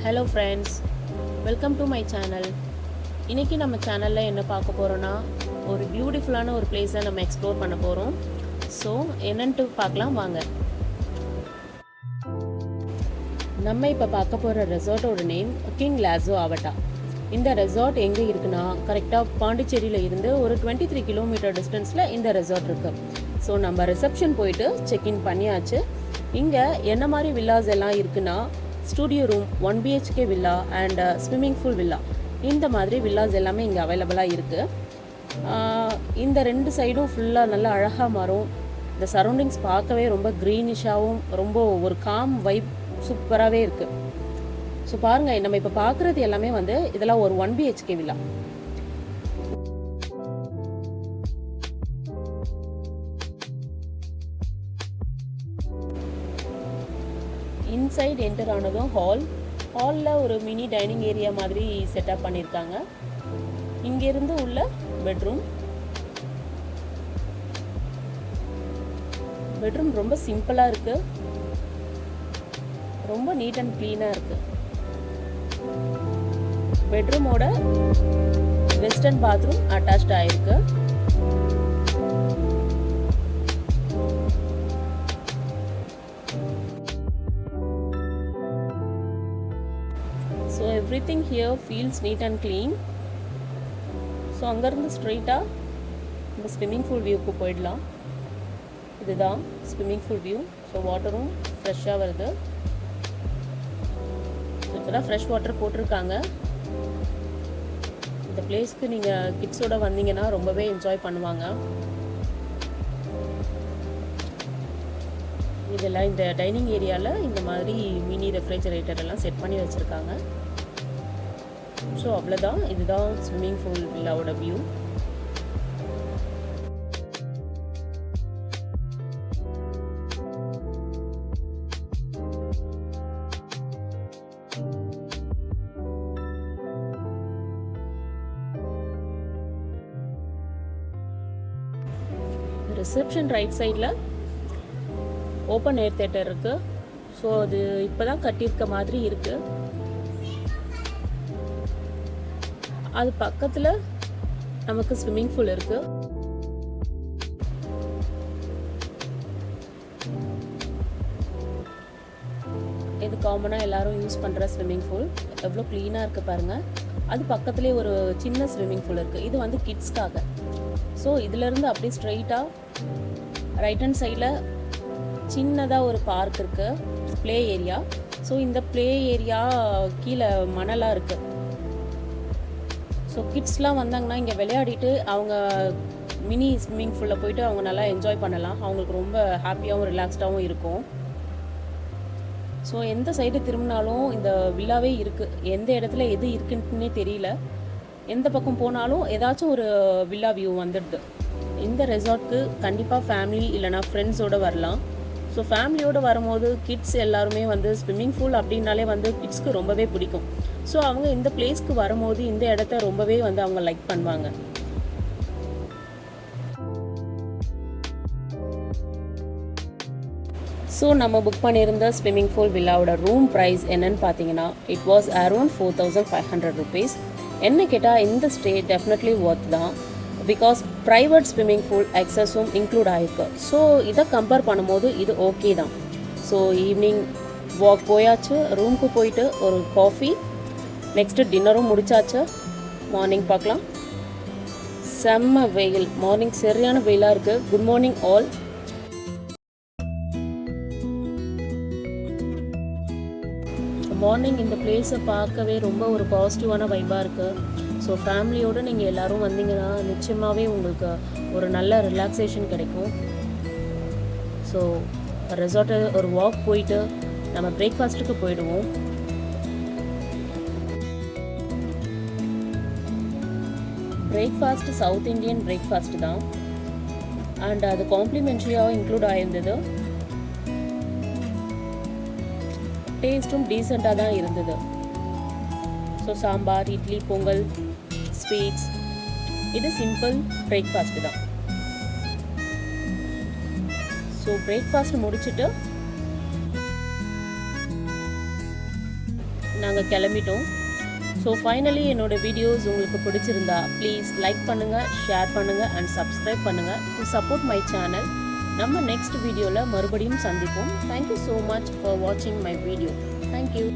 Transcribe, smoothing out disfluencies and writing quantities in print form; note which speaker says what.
Speaker 1: Hello friends, welcome to my channel. இன்றைக்கி நம்ம சேனலில் என்ன பார்க்க போகிறோன்னா, ஒரு பியூட்டிஃபுல்லான ஒரு பிளேஸை நம்ம எக்ஸ்ப்ளோர் பண்ண போகிறோம். ஸோ என்னன்ட்டு பார்க்கலாம் வாங்க. நம்ம இப்போ பார்க்க போகிற ரெசார்ட்டோட நேம் கிங் லாசோ அவட்டா. இந்த ரெசார்ட் எங்கே இருக்குன்னா, கரெக்டாக பாண்டிச்சேரியில் இருந்து ஒரு 23 கிலோமீட்டர் டிஸ்டன்ஸில் இந்த ரெசார்ட் இருக்குது. ஸோ நம்ம ரிசப்ஷன் போயிட்டு செக்இன் பண்ணியாச்சு. இங்கே என்ன மாதிரி வில்லாஸ் எல்லாம் இருக்குன்னா, studio room, 1 BHK villa and swimming pool villa, இந்த மாதிரி வில்லாஸ் எல்லாமே இங்கே அவைலபிளாக இருக்குது. இந்த 2 சைடும் ஃபுல்லாக நல்லா அழகாக மாறும். இந்த சரௌண்டிங்ஸ் பார்க்கவே ரொம்ப க்ரீனிஷாகவும் ரொம்ப ஒரு காம் வைப் சூப்பராகவே இருக்குது. ஸோ பாருங்கள், நம்ம இப்போ பார்க்குறது எல்லாமே வந்து இதெல்லாம் ஒரு 1 BHK வில்லா. இன்சைட் என்டர் ஆனதும் ஹாலில் ஒரு மினி டைனிங் ஏரியா மாதிரி செட்டப் பண்ணியிருக்காங்க. இங்கேருந்து உள்ள பெட்ரூம் ரொம்ப சிம்பிளாக இருக்குது, ரொம்ப நீட் அண்ட் க்ளீனாக இருக்குது. பெட்ரூமோட வெஸ்டர்ன் பாத்ரூம் அட்டாச்ட் ஆகிருக்கு. So everything here feels neat and clean. So அங்கேருந்து ஸ்ட்ரெயிட்டாக இந்த ஸ்விம்மிங் பூல் வியூக்கு போயிடலாம். இதுதான் ஸ்விம்மிங் பூல் வியூ. ஸோ வாட்டரும் ஃப்ரெஷ்ஷாக வருது. இப்போ தான் ஃப்ரெஷ் வாட்டர் போட்டிருக்காங்க. இந்த பிளேஸ்க்கு நீங்கள் கிட்ஸோடு வந்தீங்கன்னா ரொம்பவே என்ஜாய் பண்ணுவாங்க. இதெல்லாம் இந்த டைனிங் ஏரியாவில் இந்த மாதிரி மினி ரெஃப்ரிஜரேட்டர் எல்லாம் செட் பண்ணி வச்சுருக்காங்க. ஸோ அவ்வளோதான், இதுதான் ஸ்விம்மிங் பூல் வில்லாவோட வியூ. ரிசப்ஷன் ரைட் சைடில் ஓப்பன் ஏர் தியேட்டர் இருக்குது. ஸோ அது இப்போ தான் கட்டியிருக்க மாதிரி இருக்குது. அது பக்கத்தில் நமக்கு ஸ்விம்மிங் பூல் இருக்குது. இது காமனாக எல்லாரும் யூஸ் பண்ணுற ஸ்விம்மிங் பூல். எவ்வளோ க்ளீனாக இருக்குது பாருங்கள். அது பக்கத்துலேயே ஒரு சின்ன ஸ்விம்மிங் பூல் இருக்குது. இது வந்து கிட்ஸ்க்காக. ஸோ இதிலேருந்து அப்படியே ஸ்ட்ரைட்டாக ரைட் ஹேண்ட் சைடில் சின்னதாக ஒரு பார்க் இருக்குது, ப்ளே ஏரியா. ஸோ இந்த ப்ளே ஏரியா கீழே மணலாக இருக்குது. ஸோ கிட்ஸ்லாம் வந்தாங்கன்னா இங்கே விளையாடிட்டு அவங்க மினி ஸ்விம்மிங் பூலில் போயிட்டு அவங்க நல்லா என்ஜாய் பண்ணலாம். அவங்களுக்கு ரொம்ப ஹாப்பியாகவும் ரிலாக்ஸ்டாகவும் இருக்கும். ஸோ எந்த சைடு திரும்பினாலும் இந்த வில்லாவே இருக்குது. எந்த இடத்துல எது இருக்குன்னே தெரியல. எந்த பக்கம் போனாலும் ஏதாச்சும் ஒரு வில்லா வியூ வந்துடுது. இந்த ரெசார்ட்க்கு கண்டிப்பாக ஃபேமிலி இல்லைனா ஃப்ரெண்ட்ஸோடு வரலாம். ஸோ ஃபேமிலியோடு வரும்போது கிட்ஸ் எல்லாருமே வந்து ஸ்விம்மிங் பூல் அப்படின்னாலே வந்து கிட்ஸ்க்கு ரொம்பவே பிடிக்கும். ஸோ அவங்க இந்த பிளேஸ்க்கு வரும்போது இந்த இடத்த ரொம்பவே வந்து அவங்க லைக் பண்ணுவாங்க. ஸோ நம்ம புக் பண்ணியிருந்த ஸ்விம்மிங் பூல் வில்லாவோட ரூம் ப்ரைஸ் என்னன்னு பார்த்தீங்கன்னா, இட் வாஸ் அரௌண்ட் 4500 rupees. என்ன கேட்டால் இந்த ஸ்டே டெஃபினெட்லி ஒர்த் தான். பிகாஸ் ப்ரைவேட் ஸ்விம்மிங் பூல் எக்ஸஸும் இன்க்ளூட் ஆகிருக்கு. ஸோ இதை கம்பேர் பண்ணும்போது இது ஓகே தான். ஸோ ஈவினிங் வாக் போயாச்சு, ரூமுக்கு போயிட்டு ஒரு காஃபி, நெக்ஸ்ட்டு டின்னரும் முடிச்சாச்சு. மார்னிங் பார்க்கலாம். செம்ம வெயில், மார்னிங் சரியான வெயிலாக இருக்குது. Good morning all. மார்னிங் இந்த பிளேஸை பார்க்கவே ரொம்ப ஒரு பாசிட்டிவான வைப்பாக இருக்குது. ஸோ ஃபேமிலியோடு நீங்கள் எல்லோரும் வந்தீங்கன்னா நிச்சயமாகவே உங்களுக்கு ஒரு நல்ல ரிலாக்ஸேஷன் கிடைக்கும். ஸோ ரெசார்ட்டு ஒரு வாக் போயிட்டு நம்ம பிரேக்ஃபாஸ்ட்டுக்கு போயிடுவோம். பிரேக்ஃபாஸ்ட் சவுத் இண்டியன் பிரேக்ஃபாஸ்ட் தான். அண்ட் அது காம்ப்ளிமெண்ட்ரியாக இன்க்ளூட் ஆகியிருந்தது. டேஸ்ட்டும் டீசெண்டாக தான் இருந்தது. ஸோ சாம்பார், இட்லி, பொங்கல், ஸ்வீட்ஸ், இது சிம்பிள் பிரேக்ஃபாஸ்ட் தான். ஸோ பிரேக்ஃபாஸ்ட் முடிச்சுட்டு நாங்கள் கிளம்பிட்டோம். ஸோ ஃபைனலி என்னோடய வீடியோஸ் உங்களுக்கு பிடிச்சிருந்தா ப்ளீஸ் லைக் பண்ணுங்கள், ஷேர் பண்ணுங்கள் அண்ட் சப்ஸ்கிரைப் பண்ணுங்கள் டு சப்போர்ட் மை சேனல். நம்ம நெக்ஸ்ட் வீடியோவில் மறுபடியும் சந்திப்போம். தேங்க்யூ ஸோ மச் ஃபார் வாட்சிங் மை வீடியோ. தேங்க்யூ.